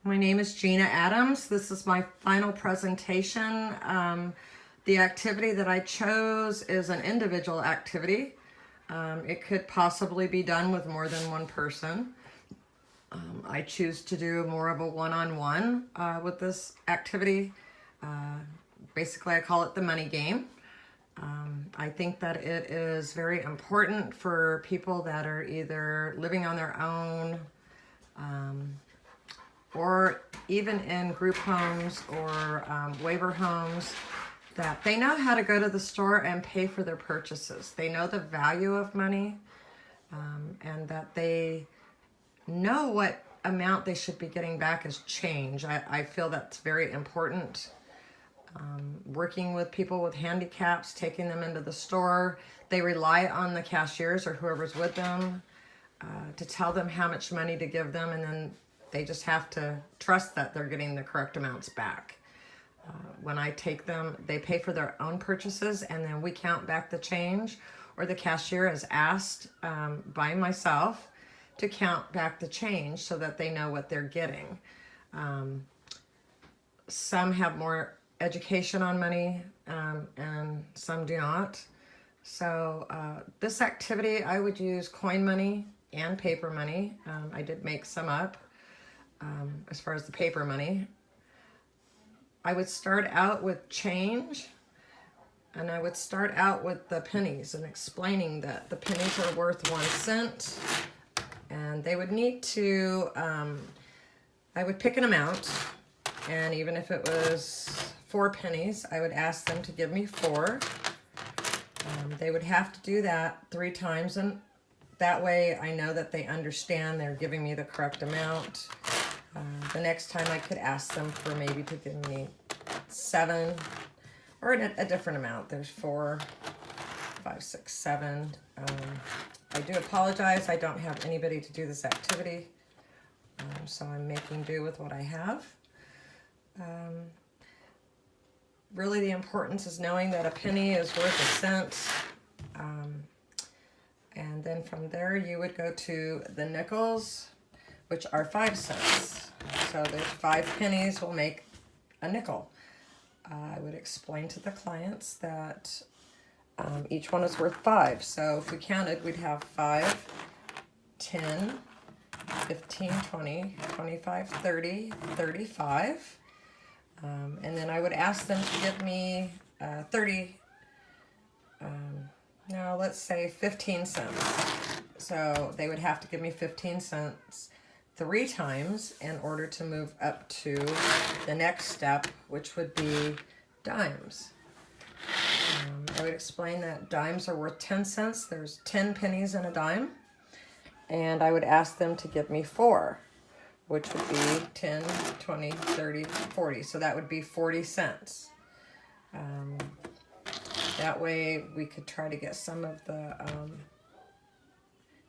My name is Gina Adams. This is my final presentation. The activity that I chose is an individual activity. It could possibly be done with more than one person. I choose to do more of a one-on-one with this activity. Basically, I call it the money game. I think that it is very important for people that are either living on their own, or even in group homes or waiver homes, that they know how to go to the store and pay for their purchases. They know the value of money, and that they know what amount they should be getting back as change. I feel that's very important. Working with people with handicaps, taking them into the store, they rely on the cashiers or whoever's with them to tell them how much money to give them, and then they just have to trust that they're getting the correct amounts back. When I take them, they pay for their own purchases, and then we count back the change, or the cashier is asked by myself to count back the change so that they know what they're getting. Some have more education on money, and some do not. So this activity, I would use coin money and paper money. I did make some up. As far as the paper money, I would start out with change, and I would start out with the pennies and explaining that the pennies are worth 1 cent, and they would need to, I would pick an amount, and even if it was 4 pennies, I would ask them to give me 4. They would have to do that 3 times, and that way I know that they understand they're giving me the correct amount. The next time I could ask them for maybe to give me 7 or a different amount. There's 4, 5, 6, 7. I do apologize. I don't have anybody to do this activity. So I'm making do with what I have. Really the importance is knowing that a penny is worth 1 cent. And then from there you would go to the nickels, which are 5 cents. So there's 5 pennies will make a nickel. I would explain to the clients that each one is worth 5. So if we counted, we'd have 5, 10, 15, 20, 25, 30, 35. And then I would ask them to give me 15 cents. So they would have to give me 15 cents 3 times in order to move up to the next step, which would be dimes. I would explain that dimes are worth 10 cents. There's 10 pennies in a dime. And I would ask them to give me 4, which would be 10, 20, 30, 40. So that would be 40 cents. That way we could try to get some of the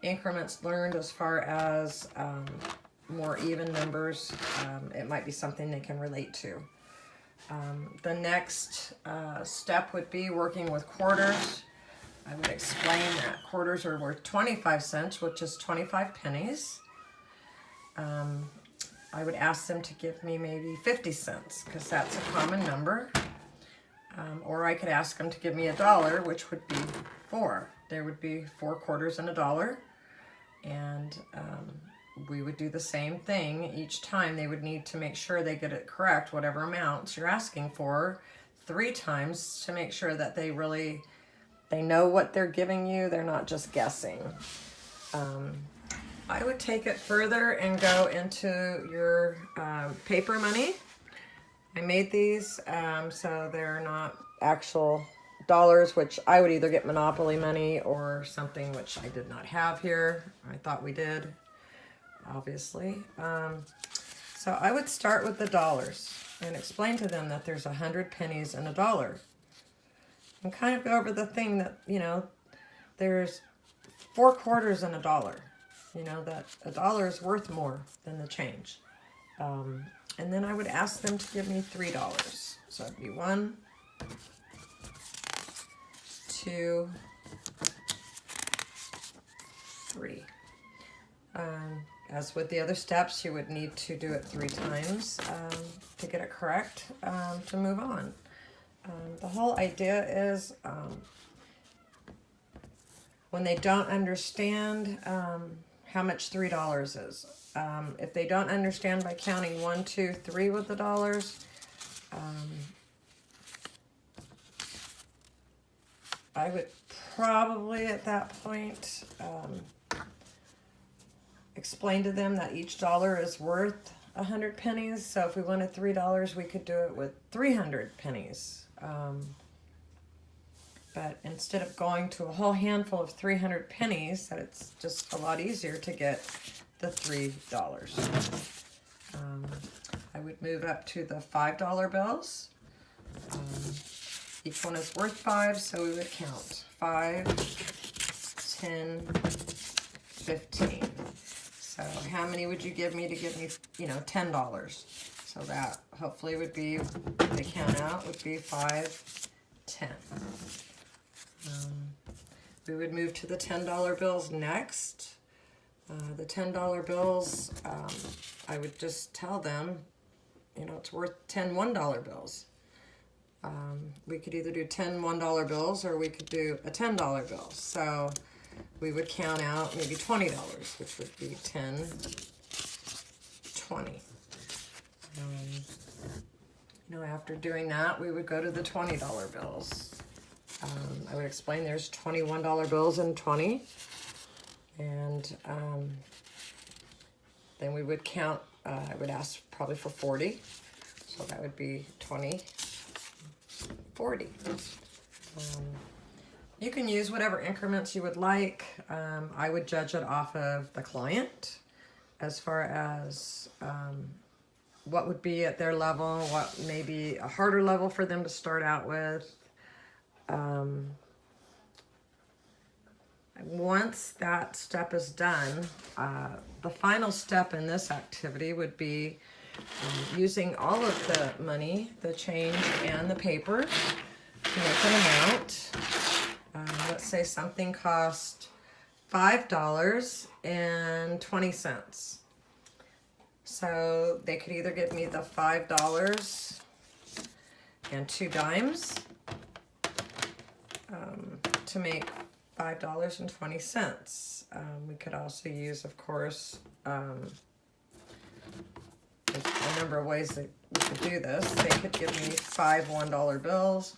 increments learned as far as more even numbers. It might be something they can relate to. The next step would be working with quarters. I would explain that quarters are worth 25 cents, which is 25 pennies. I would ask them to give me maybe 50 cents because that's a common number. Or I could ask them to give me $1, which would be 4. There would be 4 quarters and $1. And we would do the same thing each time. They would need to make sure they get it correct, whatever amounts you're asking for, 3 times to make sure that they know what they're giving you. They're not just guessing. I would take it further and go into your paper money. I made these so they're not actual dollars, which I would either get Monopoly money or something which I did not have here. I thought we did, obviously. So I would start with the dollars and explain to them that there's 100 pennies in $1. And kind of go over the thing that, there's 4 quarters in $1. That $1 is worth more than the change. And then I would ask them to give me $3. So it'd be 1, 2, 3. As with the other steps, you would need to do it 3 times to get it correct to move on. The whole idea is when they don't understand how much $3 is. If they don't understand by counting 1, 2, 3 with the dollars, I would probably at that point explain to them that each dollar is worth 100 pennies. So if we wanted $3, we could do it with 300 pennies. But instead of going to a whole handful of 300 pennies, that it's just a lot easier to get the $3. I would move up to the $5 bills. Each one is worth 5, so we would count 5, 10, 15. So how many would you give me to give me, $10? So that hopefully would be, the count out would be 5, 10. We would move to the $10 bills next. The $10 bills, I would just tell them, it's worth 10 $1 bills. We could either do 10 $1 bills or we could do a $10 bill. So we would count out maybe $20, which would be 10, 20. After doing that, we would go to the $20 bills. I would explain there's $21 bills and 20. And then we would count, I would ask probably for 40. So that would be 20, 40. You can use whatever increments you would like. I would judge it off of the client as far as what would be at their level, what may be a harder level for them to start out with. Once that step is done, the final step in this activity would be using all of the money, the change, and the paper to make an amount. Let's say something cost $5.20. So they could either give me the $5 and 2 dimes to make $5.20. We could also use, of course, there's a number of ways that we could do this. They could give me 5 $1 bills.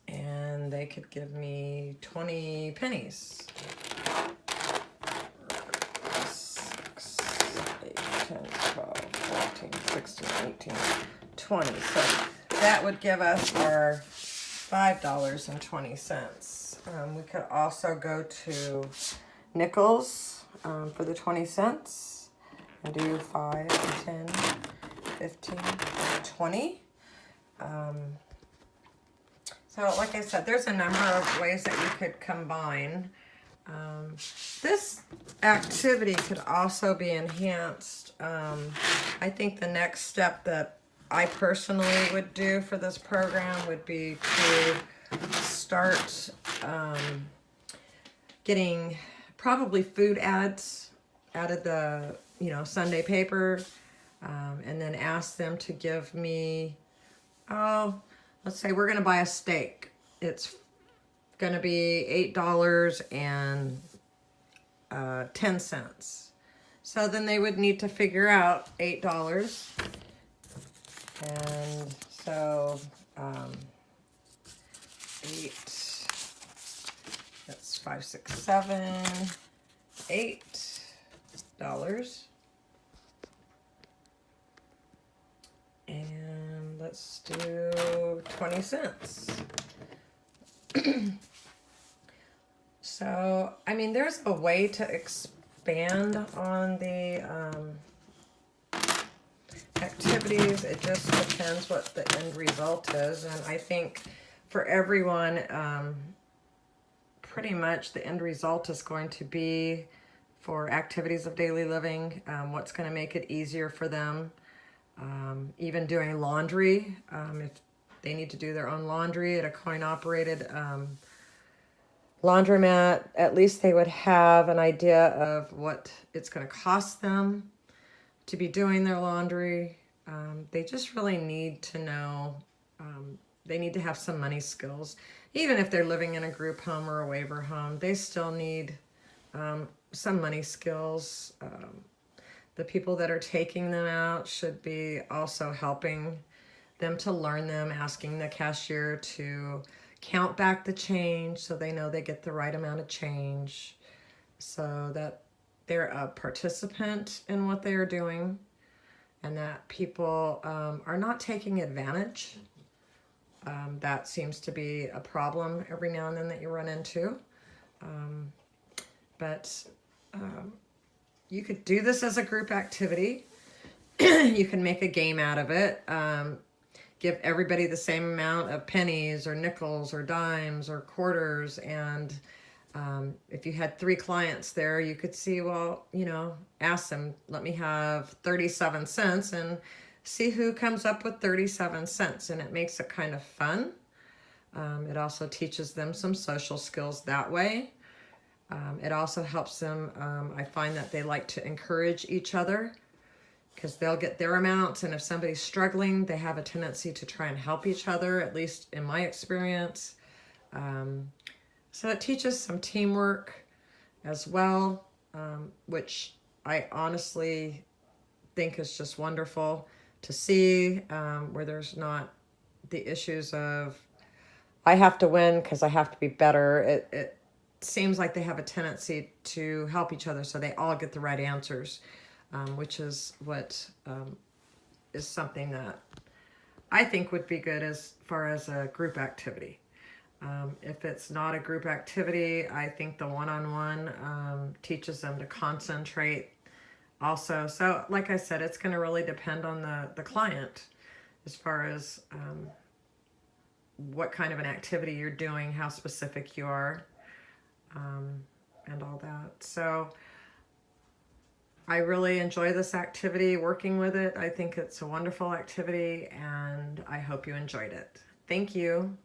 And they could give me 20 pennies. 6, 8, 10, 12, 14, 16, 18, 20. So that would give us our $5.20. We could also go to nickels for the 20 cents and do 5, 10, 15, 20. So like I said, there's a number of ways that you could combine. This activity could also be enhanced. I think the next step that I personally would do for this program would be to start getting probably food ads out of the Sunday paper, and then ask them to give me, let's say we're going to buy a steak. It's going to be $8.10. So then they would need to figure out $8. And so 8, that's 5, 6, 7, $8. And let's do 20 cents. So, I mean, there's a way to expand on the activities. It just depends what the end result is. And I think for everyone, pretty much the end result is going to be for activities of daily living, what's going to make it easier for them. Even doing laundry, if they need to do their own laundry at a coin-operated laundromat, at least they would have an idea of what it's going to cost them to be doing their laundry. They just really need to know, they need to have some money skills. Even if they're living in a group home or a waiver home, they still need some money skills. The people that are taking them out should be also helping them to learn them, asking the cashier to count back the change so they know they get the right amount of change, so that they're a participant in what they are doing, and that people are not taking advantage. That seems to be a problem every now and then that you run into. But you could do this as a group activity. You can make a game out of it. Give everybody the same amount of pennies or nickels or dimes or quarters. And if you had 3 clients there, you could see, well, you know, ask them, let me have 37 cents and see who comes up with 37 cents. And it makes it kind of fun. It also teaches them some social skills that way. It also helps them, I find that they like to encourage each other, because they'll get their amounts, and if somebody's struggling, they have a tendency to try and help each other, at least in my experience. So it teaches some teamwork as well, which I honestly think is just wonderful to see, where there's not the issues of, I have to win because I have to be better. It seems like they have a tendency to help each other so they all get the right answers. Which is what is something that I think would be good as far as a group activity. If it's not a group activity, I think the one-on-one teaches them to concentrate also. So like I said, it's going to really depend on the client as far as what kind of an activity you're doing, how specific you are, and all that. So I really enjoy this activity, working with it. I think it's a wonderful activity, and I hope you enjoyed it. Thank you.